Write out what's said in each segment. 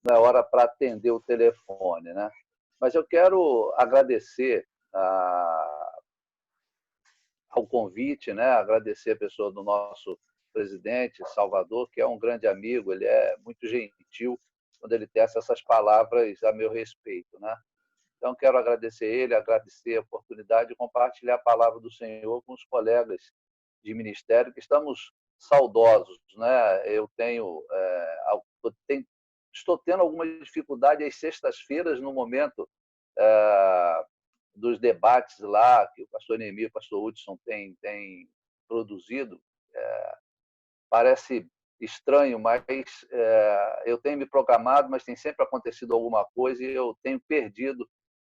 não é hora para atender o telefone, né? Mas eu quero agradecer ao convite, né? Agradecer a pessoa do nosso presidente, Salvador, que é um grande amigo, ele é muito gentil quando ele tece essas palavras a meu respeito, né? Então, quero agradecer ele, agradecer a oportunidade de compartilhar a palavra do Senhor com os colegas de ministério, que estamos saudosos, né? Eu estou tendo alguma dificuldade às sextas-feiras, no momento dos debates lá, que o pastor Neemir e o pastor Hudson têm produzido. Parece estranho, mas eu tenho me programado, mas tem sempre acontecido alguma coisa e eu tenho perdido,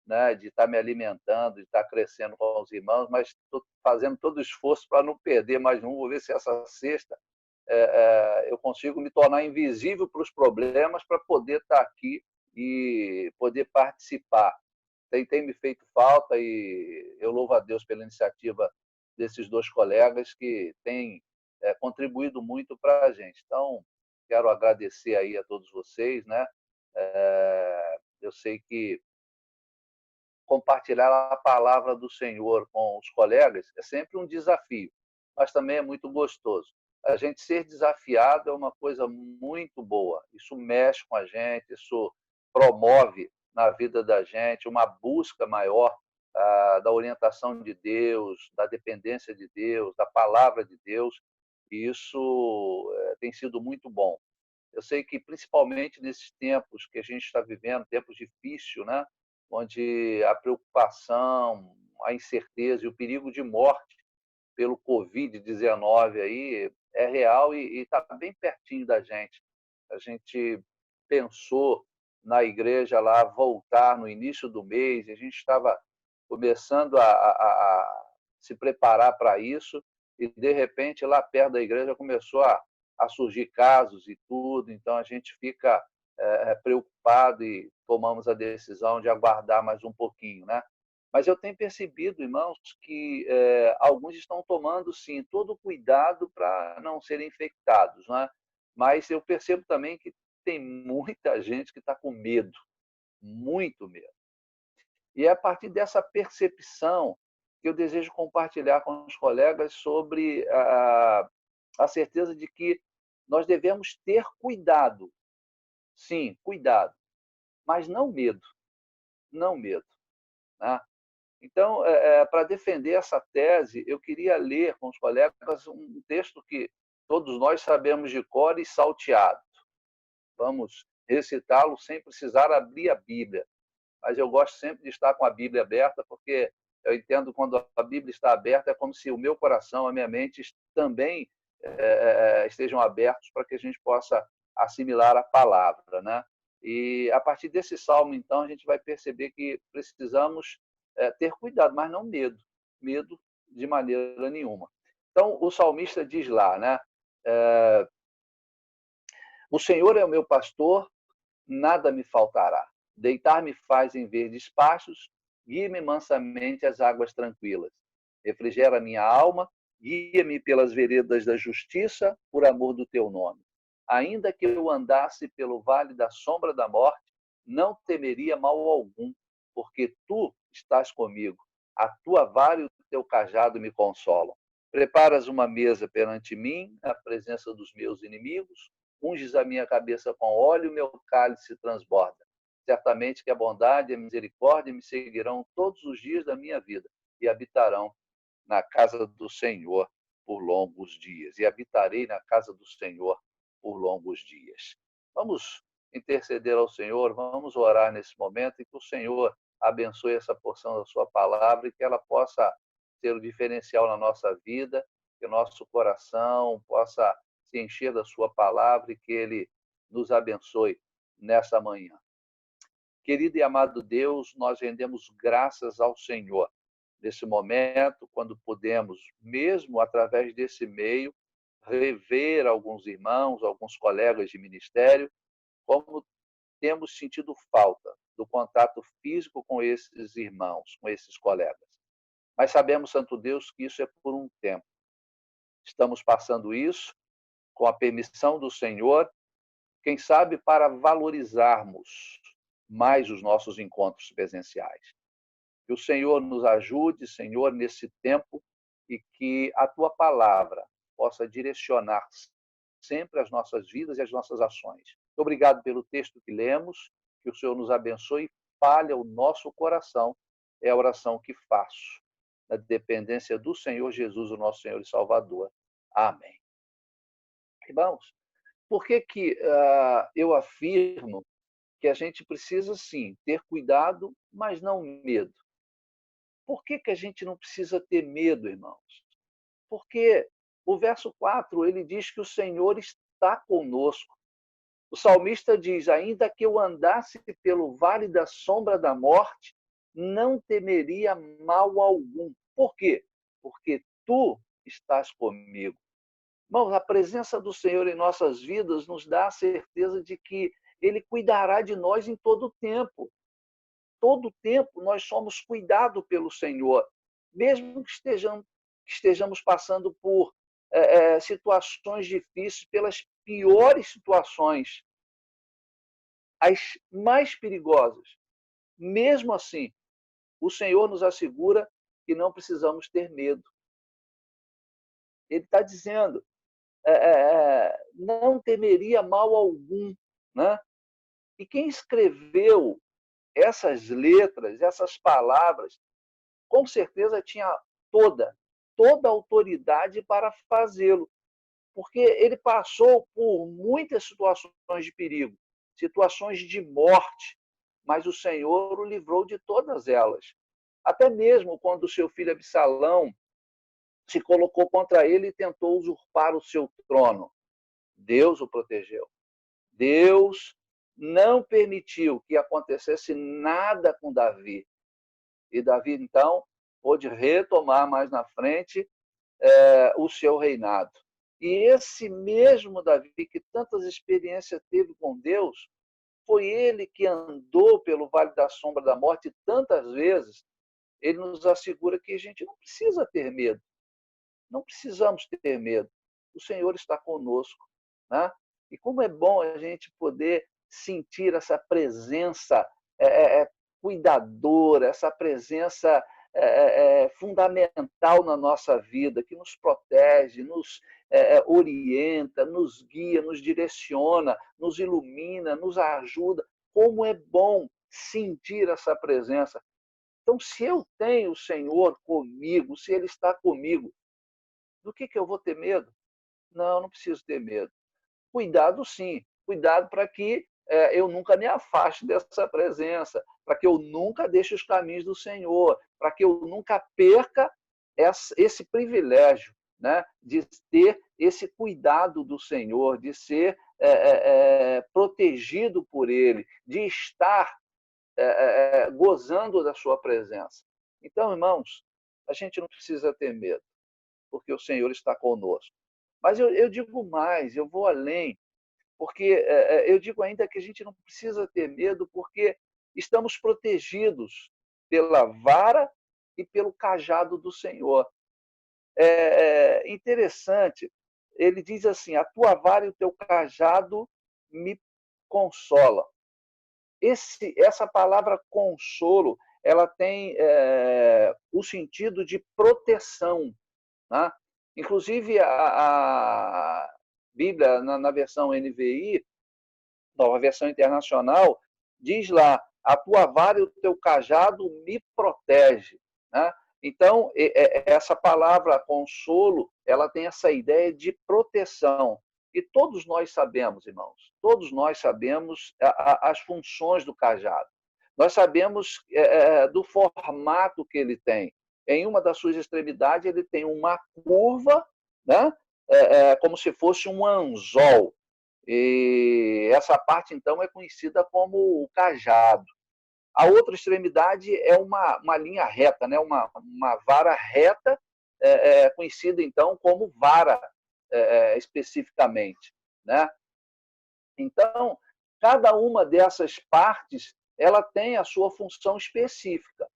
né, de estar me alimentando, de estar crescendo com os irmãos, mas estou fazendo todo o esforço para não perder mais um. Vou ver se essa sexta eu consigo me tornar invisível para os problemas para poder estar aqui e poder participar. Tem me feito falta e eu louvo a Deus pela iniciativa desses dois colegas que têm contribuído muito para a gente. Então, quero agradecer aí a todos vocês, né? Eu sei que compartilhar a palavra do Senhor com os colegas é sempre um desafio, mas também é muito gostoso. A gente ser desafiado é uma coisa muito boa. Isso mexe com a gente, isso promove na vida da gente uma busca maior da orientação de Deus, da dependência de Deus, da palavra de Deus, e isso tem sido muito bom. Eu sei que, principalmente nesses tempos que a gente está vivendo, tempos difíceis, né? Onde a preocupação, a incerteza e o perigo de morte pelo Covid-19 aí é real e está bem pertinho da gente. A gente pensou na igreja lá voltar no início do mês, a gente estava começando a se preparar para isso e, de repente, lá perto da igreja começou a surgir casos e tudo, então a gente fica preocupado e tomamos a decisão de aguardar mais um pouquinho, né? Mas eu tenho percebido, irmãos, que alguns estão tomando, sim, todo o cuidado para não serem infectados, né? Mas eu percebo também que tem muita gente que está com medo, muito medo. E é a partir dessa percepção que eu desejo compartilhar com os colegas sobre a certeza de que nós devemos ter cuidado, sim, cuidado, mas não medo, não medo, né? Então, para defender essa tese, eu queria ler com os colegas um texto que todos nós sabemos de cor e salteado. Vamos recitá-lo sem precisar abrir a Bíblia, mas eu gosto sempre de estar com a Bíblia aberta, porque eu entendo que quando a Bíblia está aberta, é como se o meu coração, a minha mente também estejam abertos para que a gente possa assimilar a palavra, né? E a partir desse salmo, então, a gente vai perceber que precisamos ter cuidado, mas não medo, medo de maneira nenhuma. Então, o salmista diz lá, né? O Senhor é o meu pastor, nada me faltará. Deitar-me faz em verdes pastos, guia-me mansamente às águas tranquilas. Refrigera minha alma, guia-me pelas veredas da justiça, por amor do teu nome. Ainda que eu andasse pelo vale da sombra da morte, não temeria mal algum, porque tu estás comigo. A tua vara e o teu cajado me consolam. Preparas uma mesa perante mim, na presença dos meus inimigos, unges a minha cabeça com óleo e o meu cálice transborda. Certamente que a bondade e a misericórdia me seguirão todos os dias da minha vida e habitarão na casa do Senhor por longos dias. E habitarei na casa do Senhor por longos dias. Vamos interceder ao Senhor, vamos orar nesse momento e que o Senhor abençoe essa porção da sua palavra e que ela possa ser o diferencial na nossa vida, que o nosso coração possa se encher da sua palavra e que ele nos abençoe nessa manhã. Querido e amado Deus, nós rendemos graças ao Senhor nesse momento, quando podemos, mesmo através desse meio, rever alguns irmãos, alguns colegas de ministério, como temos sentido falta do contato físico com esses irmãos, com esses colegas. Mas sabemos, Santo Deus, que isso é por um tempo. Estamos passando isso com a permissão do Senhor, Quem sabe para valorizarmos mais os nossos encontros presenciais. Que o Senhor nos ajude, Senhor, nesse tempo, e que a Tua palavra possa direcionar sempre as nossas vidas e as nossas ações. Muito obrigado pelo texto que lemos, que o Senhor nos abençoe e fale ao nosso coração. É a oração que faço, na dependência do Senhor Jesus, o nosso Senhor e Salvador. Amém. Irmãos, por que eu afirmo que a gente precisa, sim, ter cuidado, mas não medo? Por que a gente não precisa ter medo, irmãos? Porque o verso 4, ele diz que o Senhor está conosco. O salmista diz: ainda que eu andasse pelo vale da sombra da morte, não temeria mal algum. Por quê? Porque tu estás comigo. Irmãos, a presença do Senhor em nossas vidas nos dá a certeza de que Ele cuidará de nós em todo o tempo. Todo o tempo nós somos cuidados pelo Senhor, mesmo que estejamos passando por situações difíceis, pelas piores situações, as mais perigosas. Mesmo assim, o Senhor nos assegura que não precisamos ter medo. Ele está dizendo, não temeria mal algum. Né? E quem escreveu essas letras, essas palavras, com certeza tinha toda a autoridade para fazê-lo, porque ele passou por muitas situações de perigo, situações de morte, mas o Senhor o livrou de todas elas. Até mesmo quando o seu filho Absalão se colocou contra ele e tentou usurpar o seu trono, Deus o protegeu. Deus não permitiu que acontecesse nada com Davi. E Davi, então, pôde retomar mais na frente o seu reinado. E esse mesmo Davi, que tantas experiências teve com Deus, foi ele que andou pelo vale da sombra da morte tantas vezes. Ele nos assegura que a gente não precisa ter medo. Não precisamos ter medo. O Senhor está conosco. Né? E como é bom a gente poder sentir essa presença cuidadora, essa presença fundamental na nossa vida, que nos protege, nos orienta, nos guia, nos direciona, nos ilumina, nos ajuda. Como é bom sentir essa presença. Então, se eu tenho o Senhor comigo, se Ele está comigo, do que eu vou ter medo? Não preciso ter medo. Cuidado, sim. Cuidado para que eu nunca me afaste dessa presença, para que eu nunca deixe os caminhos do Senhor, para que eu nunca perca esse privilégio, né, de ter esse cuidado do Senhor, de ser protegido por Ele, de estar gozando da sua presença. Então, irmãos, a gente não precisa ter medo, porque o Senhor está conosco. Mas eu digo mais, eu vou além, porque eu digo ainda que a gente não precisa ter medo, porque estamos protegidos pela vara e pelo cajado do Senhor. É interessante, ele diz assim: a tua vara e o teu cajado me consolam. Essa palavra consolo, ela tem o sentido de proteção. Né? Inclusive, a Bíblia, na versão NVI, nova versão internacional, diz lá: a tua vara e o teu cajado me protege. Né? Então, essa palavra consolo, ela tem essa ideia de proteção. E todos nós sabemos, irmãos, todos nós sabemos as funções do cajado. Nós sabemos do formato que ele tem. Em uma das suas extremidades, ele tem uma curva, né? Como se fosse um anzol. E essa parte, então, é conhecida como o cajado. A outra extremidade é uma linha reta, né? uma vara reta, conhecida, então, como vara, especificamente. Né? Então, cada uma dessas partes ela tem a sua função específica.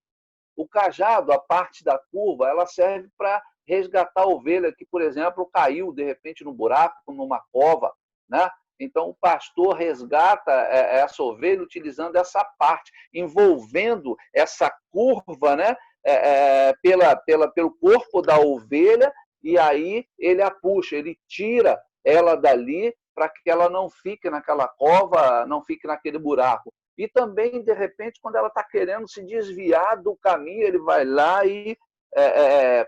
O cajado, a parte da curva, ela serve para resgatar a ovelha que, por exemplo, caiu, de repente, no buraco, numa cova. Né? Então, o pastor resgata essa ovelha utilizando essa parte, envolvendo essa curva, né, pelo corpo da ovelha, e aí ele a puxa, ele tira ela dali para que ela não fique naquela cova, não fique naquele buraco. E também, de repente, quando ela está querendo se desviar do caminho, ele vai lá e,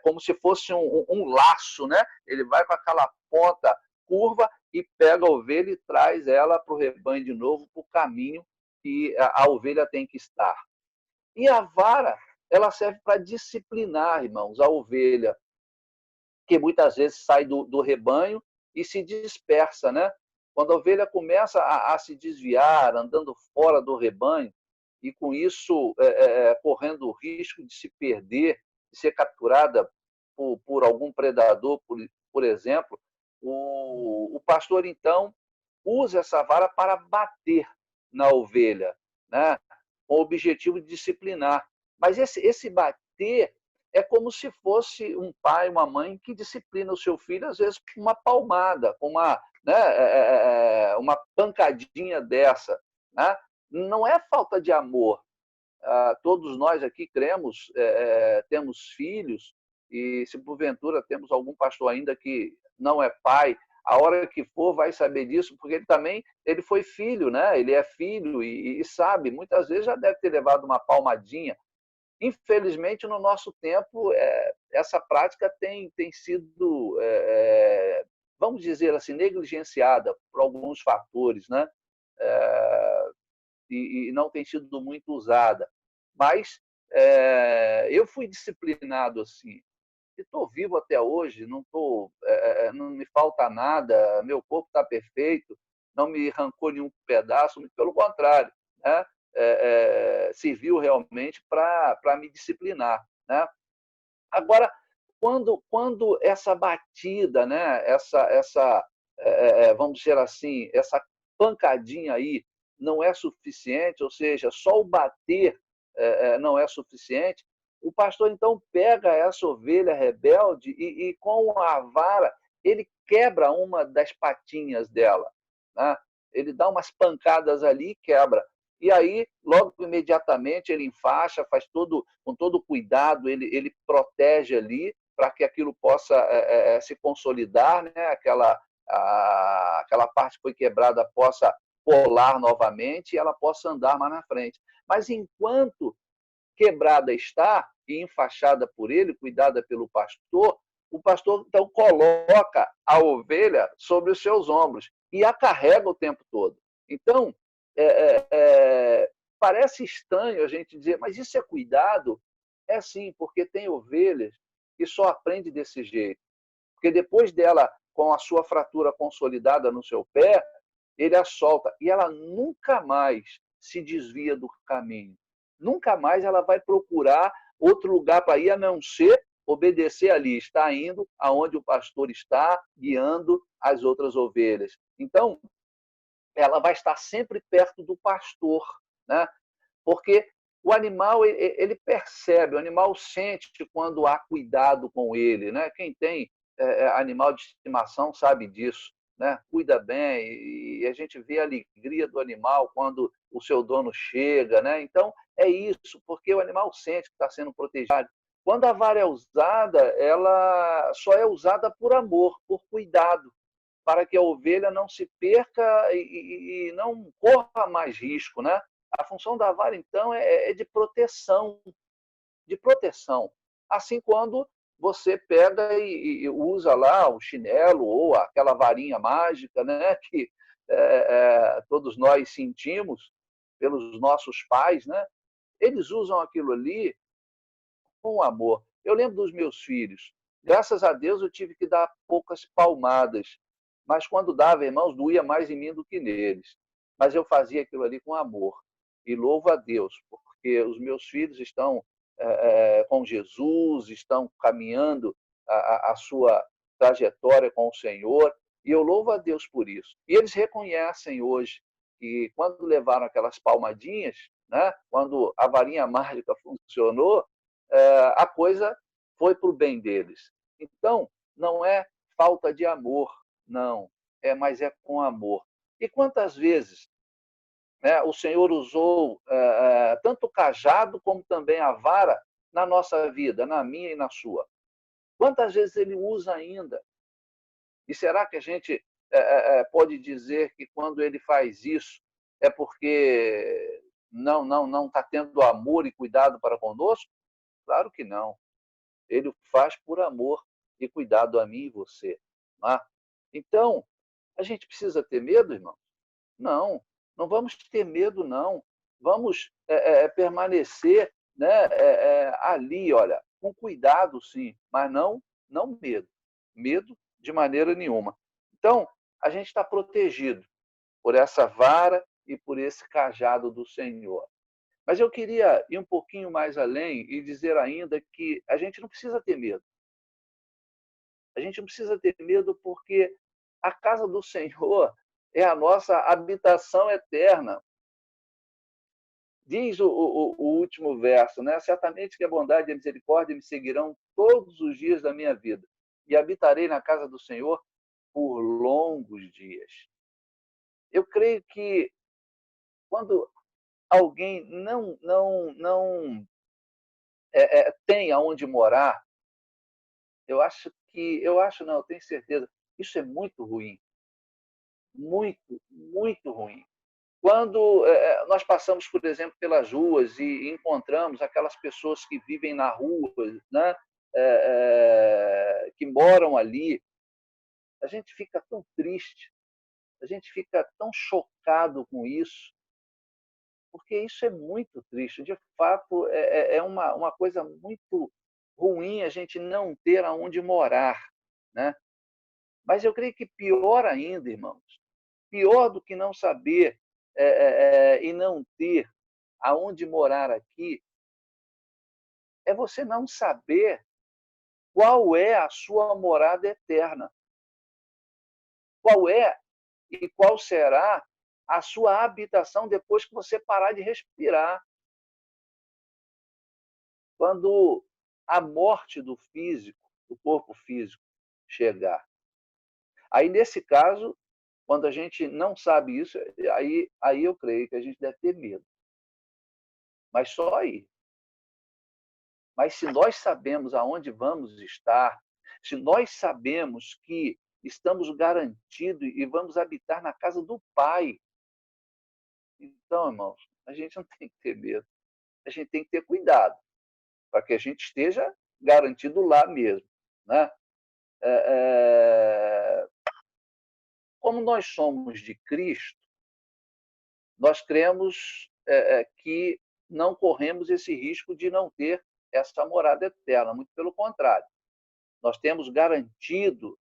como se fosse um laço, né? Ele vai com aquela ponta curva e pega a ovelha e traz ela para o rebanho de novo, para o caminho que a ovelha tem que estar. E a vara, ela serve para disciplinar, irmãos, a ovelha, que muitas vezes sai do rebanho e se dispersa, né? Quando a ovelha começa a se desviar, andando fora do rebanho, e com isso correndo o risco de se perder, de ser capturada por algum predador, por exemplo, o pastor, então, usa essa vara para bater na ovelha, né? Com o objetivo de disciplinar. Mas esse bater é como se fosse um pai, uma mãe que disciplina o seu filho, às vezes, com uma palmada, com uma pancadinha dessa. Né? Não é falta de amor. Todos nós aqui cremos, temos filhos, e se porventura temos algum pastor ainda que não é pai, a hora que for vai saber disso, porque ele foi filho, né? Ele é filho e sabe, muitas vezes já deve ter levado uma palmadinha. Infelizmente, no nosso tempo, essa prática tem sido, vamos dizer assim, negligenciada por alguns fatores, né? E não tem sido muito usada. Mas eu fui disciplinado assim. Estou vivo até hoje, não me falta nada, meu corpo está perfeito, não me arrancou nenhum pedaço, muito pelo contrário, né? Serviu realmente para me disciplinar. Né? Agora, quando essa batida, né? Vamos dizer assim, essa pancadinha aí não é suficiente, ou seja, só o bater não é suficiente, o pastor então pega essa ovelha rebelde e com a vara ele quebra uma das patinhas dela, né? Ele dá umas pancadas ali e quebra. E aí, logo imediatamente, ele enfaixa, faz com todo cuidado, ele protege ali para que aquilo possa se consolidar, né? Aquela parte que foi quebrada possa colar novamente e ela possa andar mais na frente. Mas enquanto quebrada está e enfaixada por ele, cuidada pelo pastor, o pastor então coloca a ovelha sobre os seus ombros e a carrega o tempo todo. Então, parece estranho a gente dizer, mas isso é cuidado? É sim, porque tem ovelhas que só aprende desse jeito. Porque depois dela, com a sua fratura consolidada no seu pé, ele a solta e ela nunca mais se desvia do caminho. Nunca mais ela vai procurar outro lugar para ir, a não ser obedecer ali, está indo aonde o pastor está, guiando as outras ovelhas. Então, ela vai estar sempre perto do pastor, né? Porque o animal ele percebe, o animal sente quando há cuidado com ele, né? Quem tem animal de estimação sabe disso, né? Cuida bem e a gente vê a alegria do animal quando o seu dono chega, né? Então é isso, porque o animal sente que está sendo protegido. Quando a vara é usada, ela só é usada por amor, por cuidado, para que a ovelha não se perca e não corra mais risco, né? A função da vara, então, é de proteção, de proteção. Assim, quando você pega e usa lá o chinelo ou aquela varinha mágica, né, que todos nós sentimos pelos nossos pais, né, eles usam aquilo ali com amor. Eu lembro dos meus filhos. Graças a Deus eu tive que dar poucas palmadas, mas quando dava, irmãos, doía mais em mim do que neles. Mas eu fazia aquilo ali com amor. E louvo a Deus, porque os meus filhos estão com Jesus, estão caminhando a sua trajetória com o Senhor, e eu louvo a Deus por isso. E eles reconhecem hoje que quando levaram aquelas palmadinhas, né, quando a varinha mágica funcionou, a coisa foi para o bem deles. Então, não é falta de amor, não, mas é com amor. E quantas vezes, né, o Senhor usou tanto o cajado como também a vara na nossa vida, na minha e na sua? Quantas vezes ele usa ainda? E será que a gente pode dizer que quando ele faz isso é porque não está tendo amor e cuidado para conosco? Claro que não. Ele o faz por amor e cuidado a mim e você. Não é? Então, a gente precisa ter medo, irmão? Não, não vamos ter medo, não. Vamos permanecer, né, ali, olha, com cuidado, sim, mas não medo. Medo de maneira nenhuma. Então, a gente está protegido por essa vara e por esse cajado do Senhor. Mas eu queria ir um pouquinho mais além e dizer ainda que a gente não precisa ter medo. A gente não precisa ter medo porque a casa do Senhor é a nossa habitação eterna. Diz o último verso, né? Certamente que a bondade e a misericórdia me seguirão todos os dias da minha vida e habitarei na casa do Senhor por longos dias. Eu creio que quando alguém não tem aonde morar, eu acho não, eu tenho certeza, isso é muito ruim, muito, muito ruim. Quando nós passamos, por exemplo, pelas ruas e encontramos aquelas pessoas que vivem na rua, né, que moram ali, a gente fica tão triste, a gente fica tão chocado com isso, porque isso é muito triste. De fato, é uma coisa muito ruim a gente não ter aonde morar. Né? Mas eu creio que pior ainda, irmãos, pior do que não saber e não ter aonde morar aqui, é você não saber qual é a sua morada eterna. Qual é e qual será a sua habitação depois que você parar de respirar. Quando a morte do físico, do corpo físico, chegar. Aí, nesse caso, quando a gente não sabe isso, aí eu creio que a gente deve ter medo. Mas só aí. Mas se nós sabemos aonde vamos estar, se nós sabemos que estamos garantidos e vamos habitar na casa do Pai, então, irmãos, a gente não tem que ter medo. A gente tem que ter cuidado para que a gente esteja garantido lá mesmo. Né? Como nós somos de Cristo, nós cremos que não corremos esse risco de não ter essa morada eterna, muito pelo contrário. Nós temos garantido,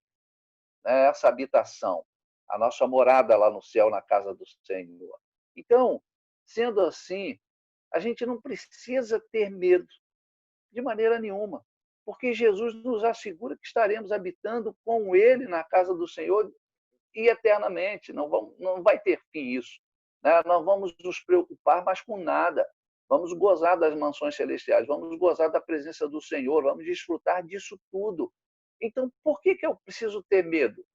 né, essa habitação, a nossa morada lá no céu, na casa do Senhor. Então, sendo assim, a gente não precisa ter medo de maneira nenhuma, porque Jesus nos assegura que estaremos habitando com Ele na casa do Senhor e eternamente, não vai ter fim isso. Né? Não vamos nos preocupar mais com nada. Vamos gozar das mansões celestiais, vamos gozar da presença do Senhor, vamos desfrutar disso tudo. Então, por que eu preciso ter medo?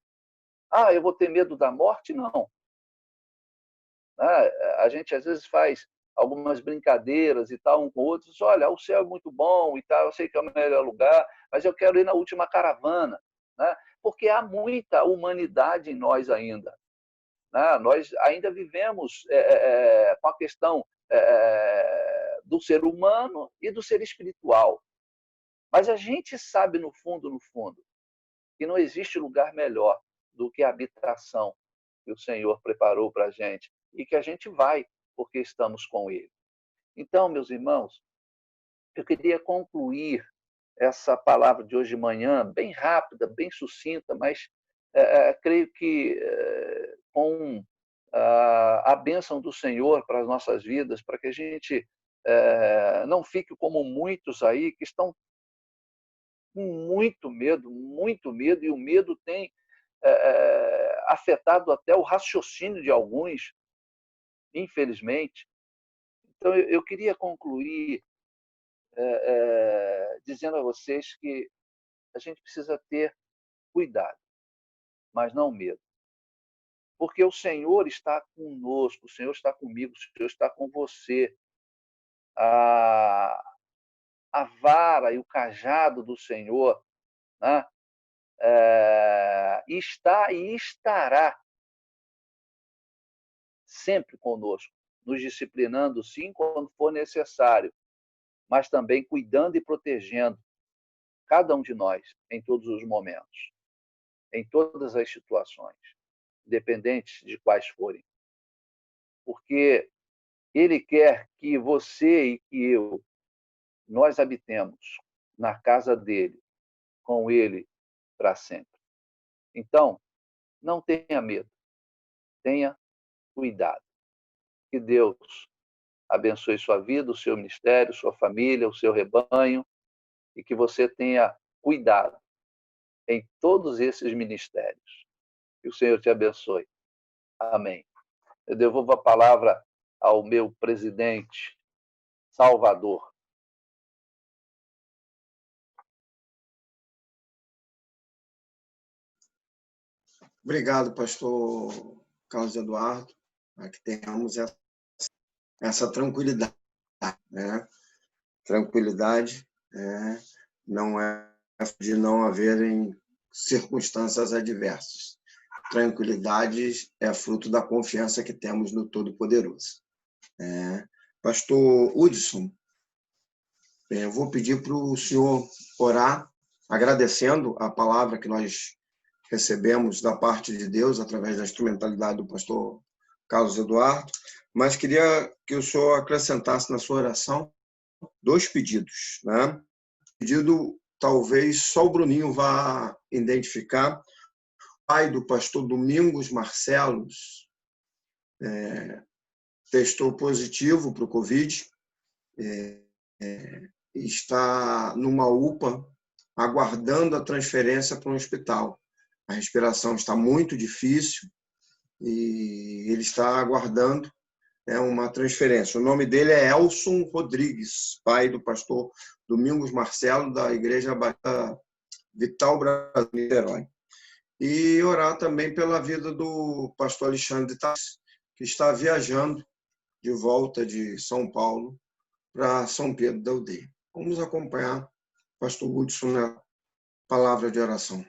Ah, eu vou ter medo da morte? Não. A gente às vezes faz algumas brincadeiras e tal, um com o outro, diz, olha, o céu é muito bom e tal, eu sei que é o melhor lugar, mas eu quero ir na última caravana, né? Porque há muita humanidade em nós ainda. Né? Nós ainda vivemos com a questão do ser humano e do ser espiritual. Mas a gente sabe, no fundo, que não existe lugar melhor do que a habitação que o Senhor preparou para a gente e que a gente vai porque estamos com Ele. Então, meus irmãos, eu queria concluir essa palavra de hoje de manhã, bem rápida, bem sucinta, mas creio que com a bênção do Senhor para as nossas vidas, para que a gente não fique como muitos aí que estão com muito medo, e o medo tem afetado até o raciocínio de alguns, infelizmente. Então, eu queria concluir dizendo a vocês que a gente precisa ter cuidado, mas não medo. porque o Senhor está conosco, o Senhor está comigo, o Senhor está com você. A, a vara e o cajado do Senhor, né? Está e estará sempre conosco, nos disciplinando, sim, quando for necessário, mas também cuidando e protegendo cada um de nós em todos os momentos, em todas as situações, independentes de quais forem. Porque Ele quer que você e que eu, nós habitemos na casa dele, com ele para sempre. Então, não tenha medo, tenha cuidado. Que Deus abençoe sua vida, o seu ministério, sua família, o seu rebanho, e que você tenha cuidado em todos esses ministérios. Que o Senhor te abençoe. Amém. Eu devolvo a palavra ao meu presidente Salvador. Obrigado, pastor Carlos Eduardo. Que tenhamos essa tranquilidade, né? Tranquilidade não é de não haverem circunstâncias adversas. Tranquilidade é fruto da confiança que temos no Todo-Poderoso. Pastor Hudson, eu vou pedir para o senhor orar, agradecendo a palavra que nós recebemos da parte de Deus através da instrumentalidade do pastor Carlos Eduardo, mas queria que o senhor acrescentasse na sua oração 2 pedidos, né? Pedido talvez só o Bruninho vá identificar. O pai do pastor Domingos Marcelos testou positivo para o Covid, está numa UPA aguardando a transferência para um hospital. A respiração está muito difícil e ele está aguardando uma transferência. O nome dele é Elson Rodrigues, pai do pastor Domingos Marcelo, da Igreja Batista Vital Brasil, Niterói. E orar também pela vida do pastor Alexandre Tassi, que está viajando de volta de São Paulo para São Pedro da Aldeia. Vamos acompanhar o pastor Hudson na palavra de oração.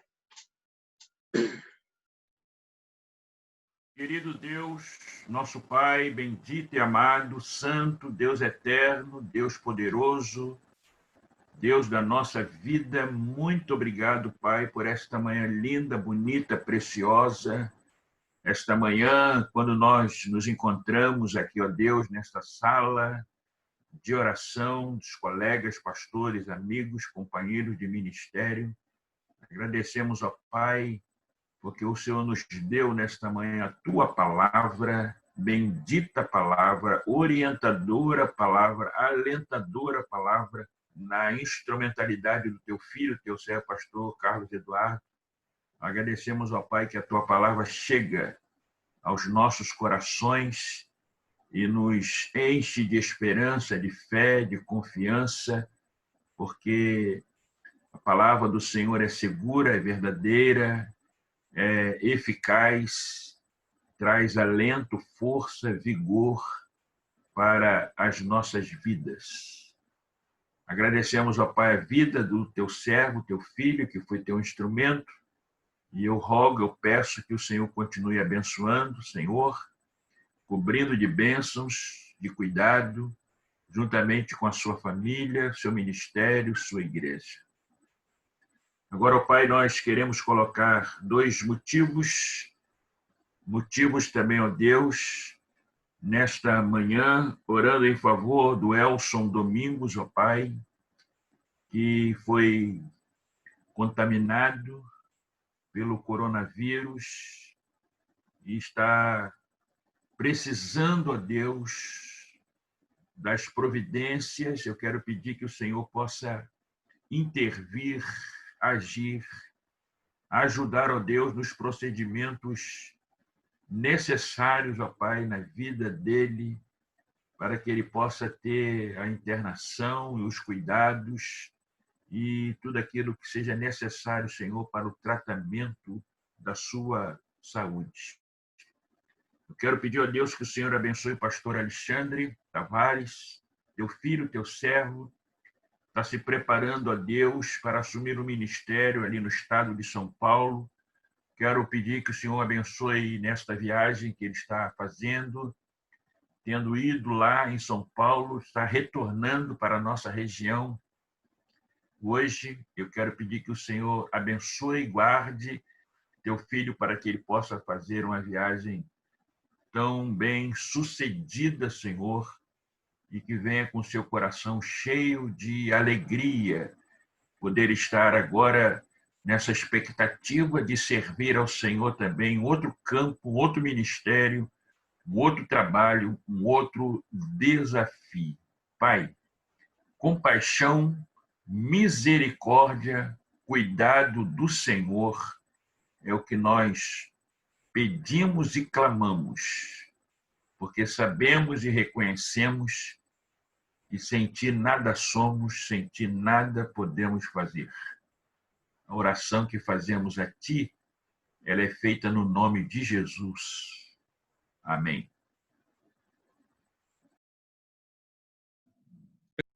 Querido Deus, nosso Pai, bendito e amado, santo, Deus eterno, Deus poderoso, Deus da nossa vida, muito obrigado, Pai, por esta manhã linda, bonita, preciosa. Esta manhã, quando nós nos encontramos aqui, ó Deus, nesta sala de oração dos colegas, pastores, amigos, companheiros de ministério, agradecemos, ó Pai, porque o Senhor nos deu nesta manhã a tua palavra, bendita palavra, orientadora palavra, alentadora palavra, na instrumentalidade do teu filho, teu servo pastor Carlos Eduardo. Agradecemos ao Pai que a tua palavra chega aos nossos corações e nos enche de esperança, de fé, de confiança, porque a palavra do Senhor é segura, é verdadeira, é eficaz, traz alento, força, vigor para as nossas vidas. Agradecemos, ó Pai, a vida do teu servo, teu filho, que foi teu instrumento, e eu rogo, eu peço que o Senhor continue abençoando, Senhor, cobrindo de bênçãos, de cuidado, juntamente com a sua família, seu ministério, sua igreja. Agora, ó Pai, nós queremos colocar 2 motivos também, ó Deus, nesta manhã, orando em favor do Elson Domingos, ó Pai, que foi contaminado pelo coronavírus e está precisando, ó Deus, das providências. Eu quero pedir que o Senhor possa intervir, agir, ajudar, ó Deus, nos procedimentos necessários, ó Pai, na vida dele, para que ele possa ter a internação e os cuidados e tudo aquilo que seja necessário, Senhor, para o tratamento da sua saúde. Eu quero pedir a Deus que o Senhor abençoe o pastor Alexandre Tavares, teu filho, teu servo, está se preparando a Deus para assumir o ministério ali no estado de São Paulo. Quero pedir que o Senhor abençoe nesta viagem que ele está fazendo, tendo ido lá em São Paulo, está retornando para a nossa região. Hoje, eu quero pedir que o Senhor abençoe e guarde teu filho para que ele possa fazer uma viagem tão bem sucedida, Senhor, e que venha com seu coração cheio de alegria, poder estar agora nessa expectativa de servir ao Senhor também em outro campo, um outro ministério, um outro trabalho, um outro desafio. Pai, compaixão, misericórdia, cuidado do Senhor é o que nós pedimos e clamamos, porque sabemos e reconhecemos que sem Ti nada somos, sem Ti nada podemos fazer. A oração que fazemos a Ti, ela é feita no nome de Jesus. Amém.